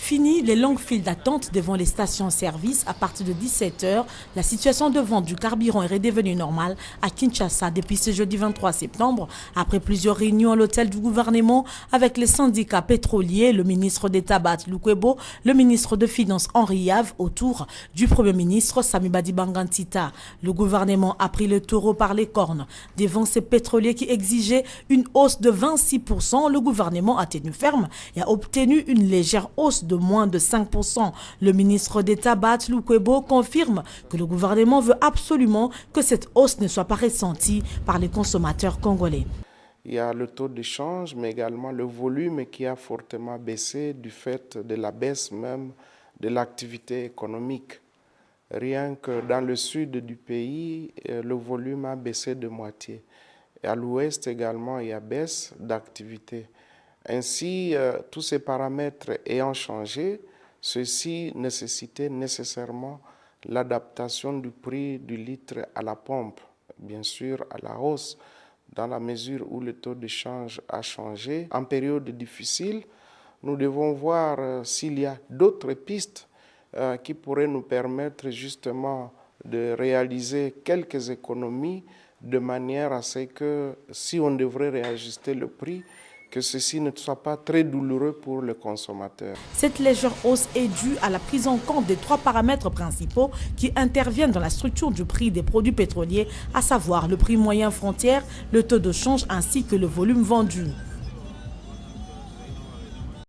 Fini les longues files d'attente devant les stations-service. À partir de 17h, la situation de vente du carburant est redevenue normale à Kinshasa depuis ce jeudi 23 septembre. Après plusieurs réunions à l'hôtel du gouvernement avec les syndicats pétroliers, le ministre d'État Bat Lukwebo, le ministre de Finances Henri Yave autour du Premier ministre Sami Badibanga-Ntita. Le gouvernement a pris le taureau par les cornes. Devant ces pétroliers qui exigeaient une hausse de 26%, le gouvernement a tenu ferme et a obtenu une légère hausse de moins de 5%. Le ministre d'État Bat Lukwebo confirme que le gouvernement veut absolument que cette hausse ne soit pas ressentie par les consommateurs congolais. Il y a le taux de change, mais également le volume qui a fortement baissé du fait de la baisse même de l'activité économique. Rien que dans le sud du pays, le volume a baissé de moitié. Et à l'ouest également, il y a baisse d'activité. Ainsi, tous ces paramètres ayant changé, ceci nécessitait nécessairement l'adaptation du prix du litre à la pompe, bien sûr à la hausse, dans la mesure où le taux de change a changé. En période difficile, nous devons voir s'il y a d'autres pistes qui pourraient nous permettre justement de réaliser quelques économies de manière à ce que si on devrait réajuster le prix, que ceci ne soit pas très douloureux pour le consommateur. Cette légère hausse est due à la prise en compte des 3 paramètres principaux qui interviennent dans la structure du prix des produits pétroliers, à savoir le prix moyen frontière, le taux de change ainsi que le volume vendu.